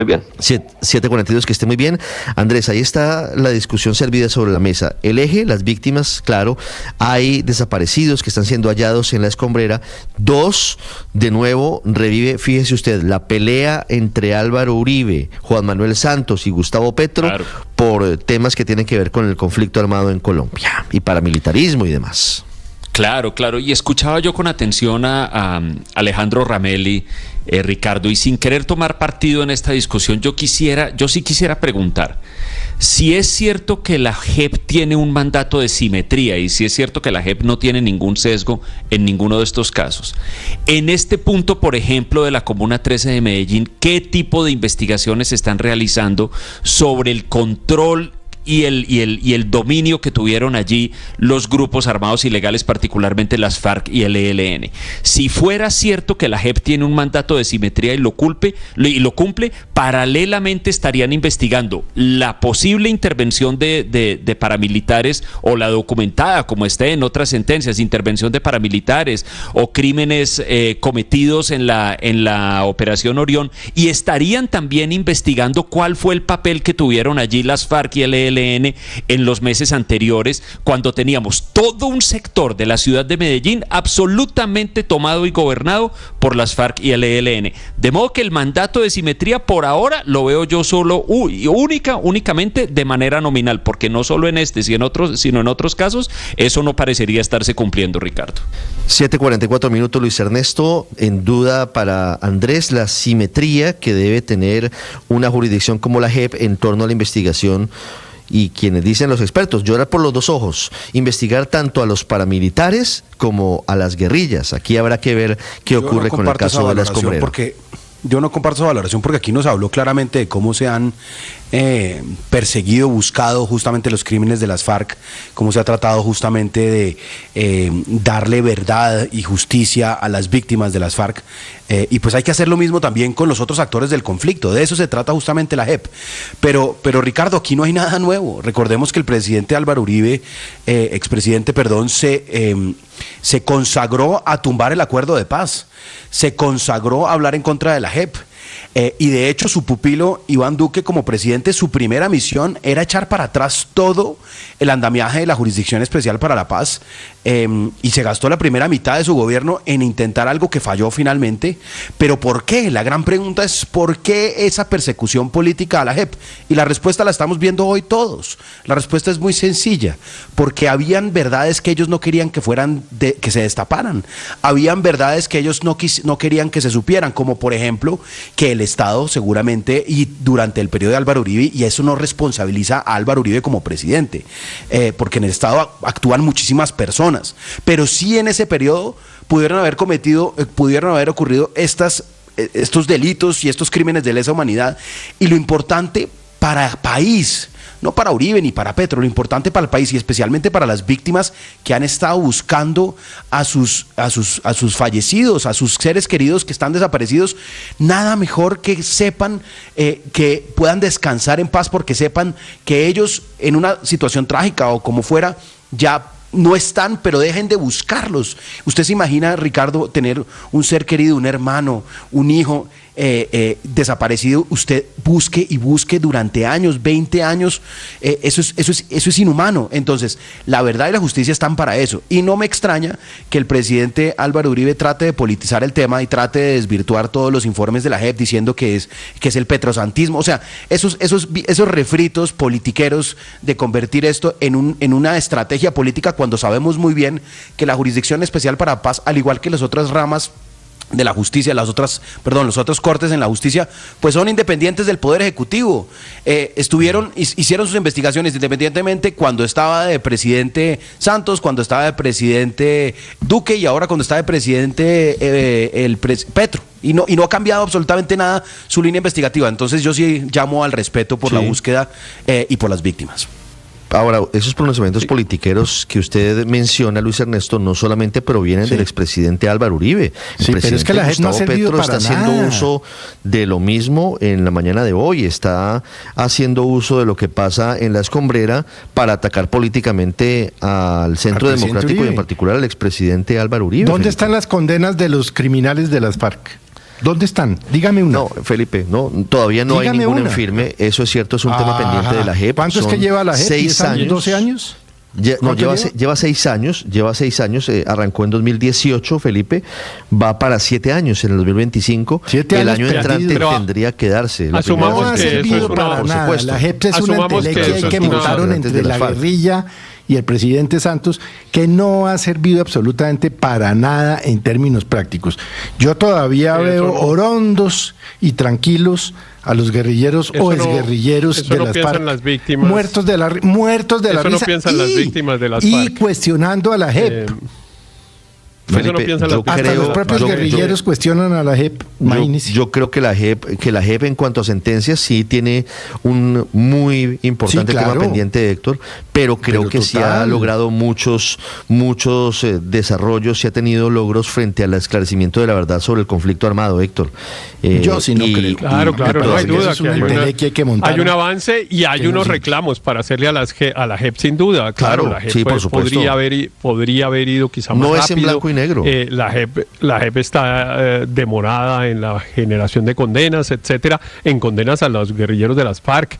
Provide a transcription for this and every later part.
Muy bien. 7:42, que esté muy bien. Andrés, ahí está la discusión servida sobre la mesa. El eje, las víctimas, claro, hay desaparecidos que están siendo hallados en la escombrera. 2, de nuevo, revive, fíjese usted, la pelea entre Álvaro Uribe, Juan Manuel Santos y Gustavo Petro, claro, por temas que tienen que ver con el conflicto armado en Colombia y paramilitarismo y demás. Claro, y escuchaba yo con atención a Alejandro Ramelli, Ricardo, y sin querer tomar partido en esta discusión, yo sí quisiera preguntar si es cierto que la JEP tiene un mandato de simetría y si es cierto que la JEP no tiene ningún sesgo en ninguno de estos casos. En este punto, por ejemplo, de la Comuna 13 de Medellín, ¿qué tipo de investigaciones se están realizando sobre el control y el dominio que tuvieron allí los grupos armados ilegales, particularmente las FARC y el ELN? Si fuera cierto que la JEP tiene un mandato de simetría y lo cumple, paralelamente estarían investigando la posible intervención de paramilitares o la documentada, como esté en otras sentencias, intervención de paramilitares o crímenes cometidos en la Operación Orión, y estarían también investigando cuál fue el papel que tuvieron allí las FARC y el ELN en los meses anteriores, cuando teníamos todo un sector de la ciudad de Medellín absolutamente tomado y gobernado por las FARC y el ELN. De modo que el mandato de simetría por ahora lo veo yo únicamente de manera nominal, porque no solo en este, sino en otros casos, eso no parecería estarse cumpliendo, Ricardo. 7:44, Luis Ernesto. En duda para Andrés la simetría que debe tener una jurisdicción como la JEP en torno a la investigación, y quienes dicen los expertos, llorar por los dos ojos, investigar tanto a los paramilitares como a las guerrillas. Aquí habrá que ver qué ocurre con el caso de la escombrera. Yo no comparto esa valoración porque aquí nos habló claramente de cómo se han perseguido, buscado justamente los crímenes de las FARC, cómo se ha tratado justamente de darle verdad y justicia a las víctimas de las FARC, y pues hay que hacer lo mismo también con los otros actores del conflicto. De eso se trata justamente la JEP. Pero Ricardo, aquí no hay nada nuevo. Recordemos que el presidente Álvaro Uribe, expresidente, se consagró a tumbar el acuerdo de paz, se consagró a hablar en contra de la JEP. Y de hecho su pupilo Iván Duque, como presidente, su primera misión era echar para atrás todo el andamiaje de la Jurisdicción Especial para la Paz, y se gastó la primera mitad de su gobierno en intentar algo que falló finalmente. Pero ¿por qué? La gran pregunta es ¿por qué esa persecución política a la JEP? Y la respuesta la estamos viendo hoy todos. La respuesta es muy sencilla: porque habían verdades que ellos no querían que que se destaparan, habían verdades que ellos no querían que se supieran, como por ejemplo que el Estado seguramente, y durante el periodo de Álvaro Uribe, y eso no responsabiliza a Álvaro Uribe como presidente, porque en el Estado actúan muchísimas personas, pero sí en ese periodo pudieron haber ocurrido estos delitos y estos crímenes de lesa humanidad. Y lo importante para el país, no para Uribe ni para Petro, lo importante para el país y especialmente para las víctimas que han estado buscando a sus fallecidos, a sus seres queridos que están desaparecidos, nada mejor que sepan que puedan descansar en paz, porque sepan que ellos en una situación trágica o como fuera ya no están, pero dejen de buscarlos. Usted se imagina, Ricardo, tener un ser querido, un hermano, un hijo desaparecido, usted busque y busque durante años, 20 años, eso es inhumano. Entonces, la verdad y la justicia están para eso, y no me extraña que el presidente Álvaro Uribe trate de politizar el tema y trate de desvirtuar todos los informes de la JEP diciendo que es el petrosantismo. O sea, esos refritos politiqueros de convertir esto en una estrategia política, cuando sabemos muy bien que la Jurisdicción Especial para Paz, al igual que las otras ramas de la justicia, los otros cortes en la justicia, pues son independientes del Poder Ejecutivo. Hicieron sus investigaciones independientemente cuando estaba de presidente Santos, cuando estaba de presidente Duque y ahora cuando está de presidente Petro. Y no ha cambiado absolutamente nada su línea investigativa. Entonces yo sí llamo al respeto por la búsqueda y por las víctimas. Ahora, esos pronunciamientos politiqueros que usted menciona, Luis Ernesto, no solamente provienen del expresidente Álvaro Uribe. Sí, pero es que la gente no ha servido Petro está haciendo uso de lo mismo en la mañana de hoy. Está haciendo uso de lo que pasa en la escombrera para atacar políticamente al Centro Democrático y en particular al expresidente Álvaro Uribe. ¿Dónde están las condenas de los criminales de las FARC? ¿Dónde están? Dígame una. No, Felipe, no, todavía no Dígame hay ninguna una. en firme. Eso es cierto, es un tema pendiente de la JEP. ¿Cuánto es que lleva la JEP? 6 años. ¿12 años? Lleva 6 años, arrancó en 2018, Felipe, va para 7 años en el 2025. 7 el años año entrante perdidos. tendría que darse. Asumamos No ha que eso servido es una- para por nada. supuesto. La JEP es una Asumamos que entelequia eso que es una- montaron antes entre de la las FARC. guerrilla y el presidente Santos, que no ha servido absolutamente para nada en términos prácticos. Yo todavía Eso veo no. orondos y tranquilos a los guerrilleros Eso o no- exguerrilleros eso de no las piensan FARC, las víctimas. muertos de la Eso no risa piensan las víctimas de las y FARC. cuestionando a la JEP. Eso no Felipe, piensan yo las víctimas Hasta de los las propios FARC. guerrilleros cuestionan a la JEP. Imagínese. Yo creo que la JEP en cuanto a sentencias sí tiene un muy importante Sí, claro. tema pendiente, Héctor, pero creo Pero que sí total. ha logrado muchos desarrollos, sí ha tenido logros frente al esclarecimiento de la verdad sobre el conflicto armado, Héctor. Yo sí no creo. Claro, Me no hay parece que duda eso es que una entelequia que montaron. hay un avance y hay que no unos sirve. reclamos para hacerle a la JEP sin duda. Claro, Claro, la JEP sí, por supuesto. podría haber ido quizá más No es en rápido. blanco y negro. La JEP está demorada en la generación de condenas, etcétera, en condenas a los guerrilleros de las FARC,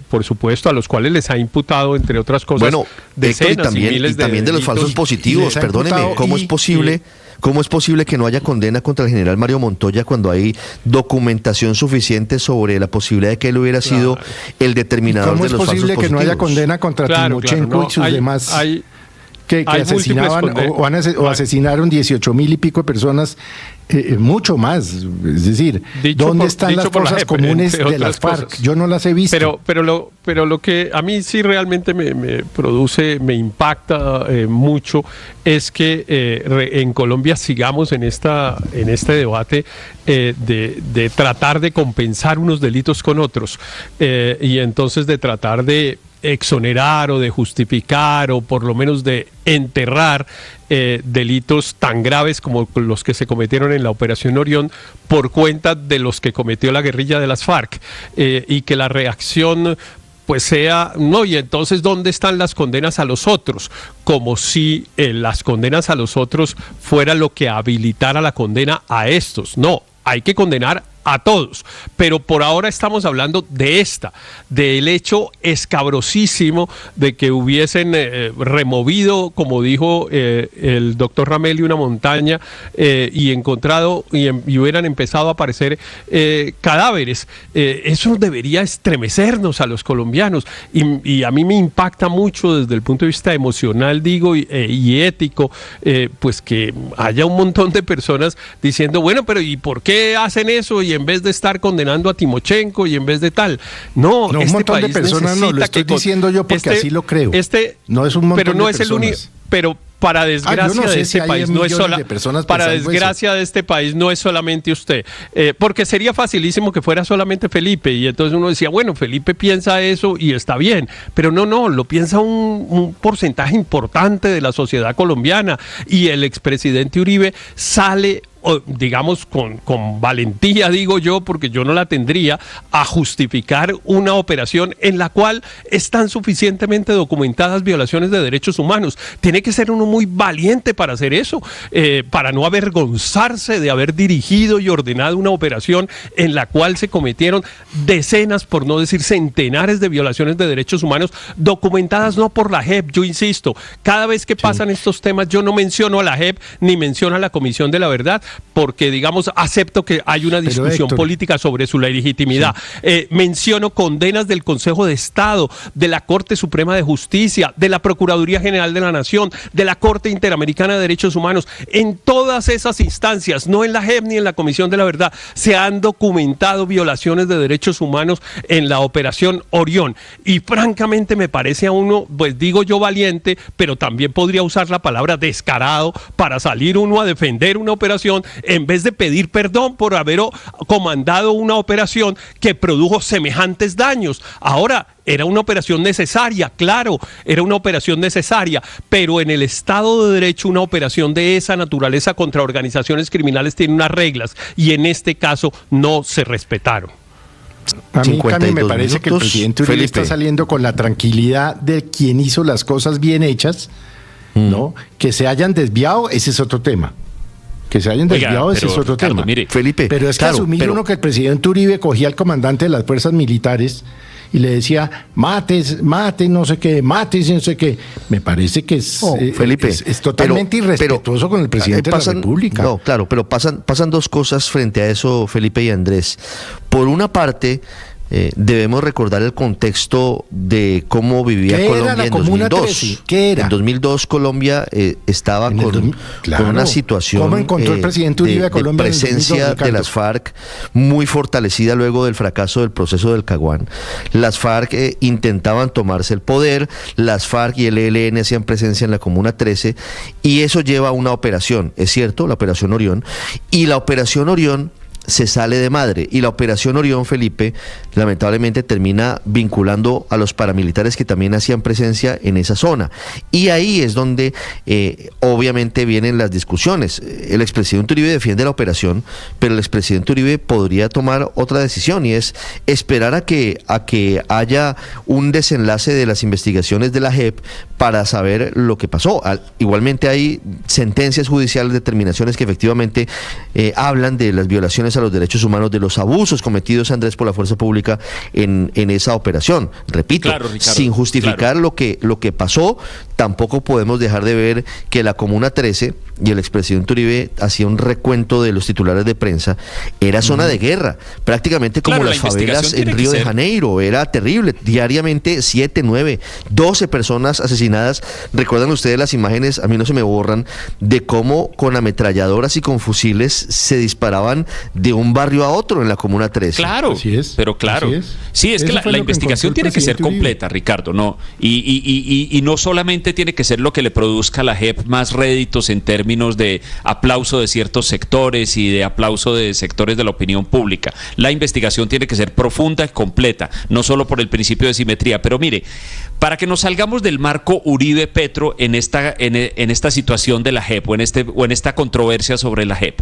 por supuesto, a los cuales les ha imputado, entre otras cosas, Bueno, Héctor, decenas y miles y también de los delitos. falsos positivos, les ha perdóneme, imputado ¿cómo es posible? ¿Cómo es posible que no haya condena contra el general Mario Montoya cuando hay documentación suficiente sobre la posibilidad de que él hubiera sido el determinador ¿Cómo de es los falsos posible que no haya positivos? condena contra Claro, Timochenko no, y sus demás que hay asesinaban múltiples o asesinaron 18,000 y pico de personas, mucho más? Es decir, Dicho ¿dónde por- están dicho las por la cosas JEP, comunes entre de las otras FARC? cosas. Yo no las he visto. Pero lo que a mí sí realmente me produce, me impacta mucho es que en Colombia sigamos en este debate de tratar de compensar unos delitos con otros y entonces de tratar de exonerar o de justificar o por lo menos de enterrar delitos tan graves como los que se cometieron en la Operación Orión por cuenta de los que cometió la guerrilla de las FARC y que la reacción pues sea, no, y entonces ¿dónde están las condenas a los otros? Como si las condenas a los otros fuera lo que habilitara la condena a estos. No, hay que condenar a todos, pero por ahora estamos hablando del hecho escabrosísimo de que hubiesen removido, como dijo el doctor Ramelli, una montaña y encontrado y hubieran empezado a aparecer cadáveres. Eso debería estremecernos a los colombianos y a mí me impacta mucho desde el punto de vista emocional, digo, y ético, pues que haya un montón de personas diciendo, bueno, pero ¿y por qué hacen eso? Y en vez de estar condenando a Timochenko y en vez de tal. No, un este montón de país personas no, lo necesita estoy que diciendo yo porque así lo creo. No es un montón pero no de es el único, personas. pero para desgracia yo no sé de si este hay país no es millones de personas para pensando desgracia de este país no es solamente usted, porque sería facilísimo que fuera solamente Felipe y entonces uno decía, bueno, Felipe piensa eso y está bien, pero no, lo piensa un porcentaje importante de la sociedad colombiana y el expresidente Uribe sale, digamos, con valentía, digo yo, porque yo no la tendría, a justificar una operación en la cual están suficientemente documentadas violaciones de derechos humanos. Tiene que ser uno muy valiente para hacer eso, para no avergonzarse de haber dirigido y ordenado una operación en la cual se cometieron decenas, por no decir centenares de violaciones de derechos humanos documentadas no por la JEP, yo insisto, cada vez que pasan estos temas yo no menciono a la JEP ni menciono a la Comisión de la Verdad, porque, digamos, acepto que hay una discusión Héctor, política sobre su legitimidad. Menciono condenas del Consejo de Estado, de la Corte Suprema de Justicia, de la Procuraduría General de la Nación, de la Corte Interamericana de Derechos Humanos. En todas esas instancias, no en la JEP ni en la Comisión de la Verdad, se han documentado violaciones de derechos humanos en la Operación Orión. Y francamente me parece a uno, pues digo yo, valiente, pero también podría usar la palabra descarado para salir uno a defender una operación en vez de pedir perdón por haber comandado una operación que produjo semejantes daños. Ahora, era una operación necesaria, claro, era una operación necesaria, pero en el Estado de Derecho una operación de esa naturaleza contra organizaciones criminales tiene unas reglas y en este caso no se respetaron. A mí, Cami, me 52 parece que el minutos, presidente Uribe Felipe. está saliendo con la tranquilidad de quien hizo las cosas bien hechas, ¿no? Que se hayan desviado, ese es otro tema. Que se hayan desviado, ese es otro Ricardo, tema. mire, Felipe, pero es que asumir uno que el presidente Uribe cogía al comandante de las fuerzas militares y le decía, mates, no sé qué, me parece que es, Felipe, es totalmente irrespetuoso con el presidente de la República. No, claro, pero pasan dos cosas frente a eso, Felipe y Andrés. Por una parte, debemos recordar el contexto de cómo vivía Colombia en 2002. ¿Qué era? En 2002 Colombia estaba con una situación ¿Cómo encontró el presidente Uribe a Colombia de presencia 2002, de las FARC muy fortalecida luego del fracaso del proceso del Caguán. Las FARC intentaban tomarse el poder, las FARC y el ELN hacían presencia en la Comuna 13 y eso lleva a una operación, es cierto, la Operación Orión, y la Operación Orión se sale de madre y la Operación Orión, Felipe, lamentablemente termina vinculando a los paramilitares que también hacían presencia en esa zona. Y ahí es donde obviamente vienen las discusiones. El expresidente Uribe defiende la operación, pero el expresidente Uribe podría tomar otra decisión y es esperar a que haya un desenlace de las investigaciones de la JEP para saber lo que pasó. Igualmente hay sentencias judiciales, determinaciones que efectivamente hablan de las violaciones a los derechos humanos, de los abusos cometidos, Andrés, por la fuerza pública en esa operación. Repito, claro, Ricardo, sin justificar lo que pasó, tampoco podemos dejar de ver que la Comuna 13, y el expresidente Uribe hacía un recuento de los titulares de prensa, era zona de guerra, prácticamente como las favelas en Río de Janeiro, era terrible, diariamente 7, 9, 12 personas asesinadas. ¿Recuerdan ustedes las imágenes? A mí no se me borran, de cómo con ametralladoras y con fusiles se disparaban de un barrio a otro en la Comuna 13. Claro, así es, pero claro. así es. Sí, es que la investigación tiene que ser completa, Ricardo, ¿no? Y no solamente tiene que ser lo que le produzca a la JEP más réditos en términos de aplauso de ciertos sectores y de aplauso de sectores de la opinión pública. La investigación tiene que ser profunda y completa, no solo por el principio de simetría. Pero mire, para que nos salgamos del marco Uribe-Petro en esta situación de la JEP o en esta controversia sobre la JEP,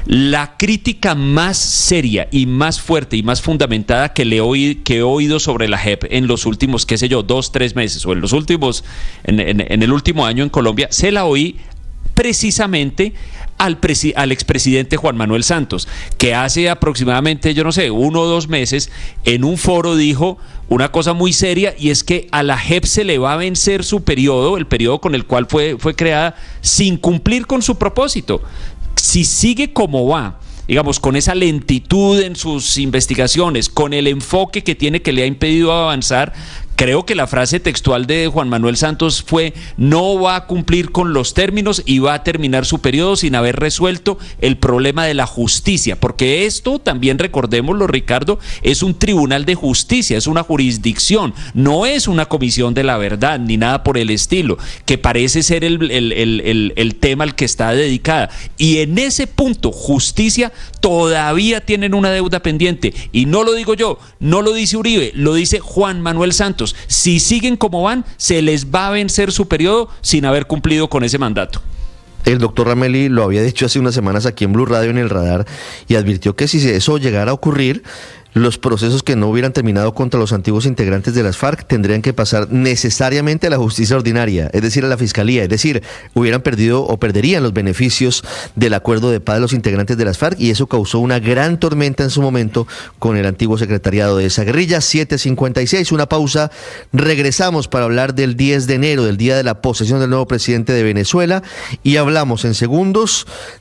la crítica más seria y más fuerte y más fundamentada que he oído sobre la JEP en los últimos, 2, 3 meses o en el último año en Colombia, se la oí precisamente al expresidente Juan Manuel Santos, que hace aproximadamente, 1 o 2 meses, en un foro dijo una cosa muy seria, y es que a la JEP se le va a vencer su periodo, el periodo con el cual fue creada, sin cumplir con su propósito. Si sigue como va, digamos, con esa lentitud en sus investigaciones, con el enfoque que tiene que le ha impedido avanzar, creo que la frase textual de Juan Manuel Santos fue: no va a cumplir con los términos y va a terminar su periodo sin haber resuelto el problema de la justicia, porque esto también, recordémoslo, Ricardo, es un tribunal de justicia, es una jurisdicción, no es una comisión de la verdad ni nada por el estilo, que parece ser el tema al que está dedicada. Y en ese punto, justicia, todavía tienen una deuda pendiente, y no lo digo yo, no lo dice Uribe, lo dice Juan Manuel Santos. Si siguen como van, se les va a vencer su periodo sin haber cumplido con ese mandato. El doctor Ramelli lo había dicho hace unas semanas aquí en Blue Radio, en el Radar, y advirtió que si eso llegara a ocurrir, los procesos que no hubieran terminado contra los antiguos integrantes de las FARC tendrían que pasar necesariamente a la justicia ordinaria, es decir, a la fiscalía, es decir, hubieran perdido o perderían los beneficios del acuerdo de paz de los integrantes de las FARC, y eso causó una gran tormenta en su momento con el antiguo secretariado de esa guerrilla. 7:56, una pausa, regresamos para hablar del 10 de enero, del día de la posesión del nuevo presidente de Venezuela, y hablamos en segundos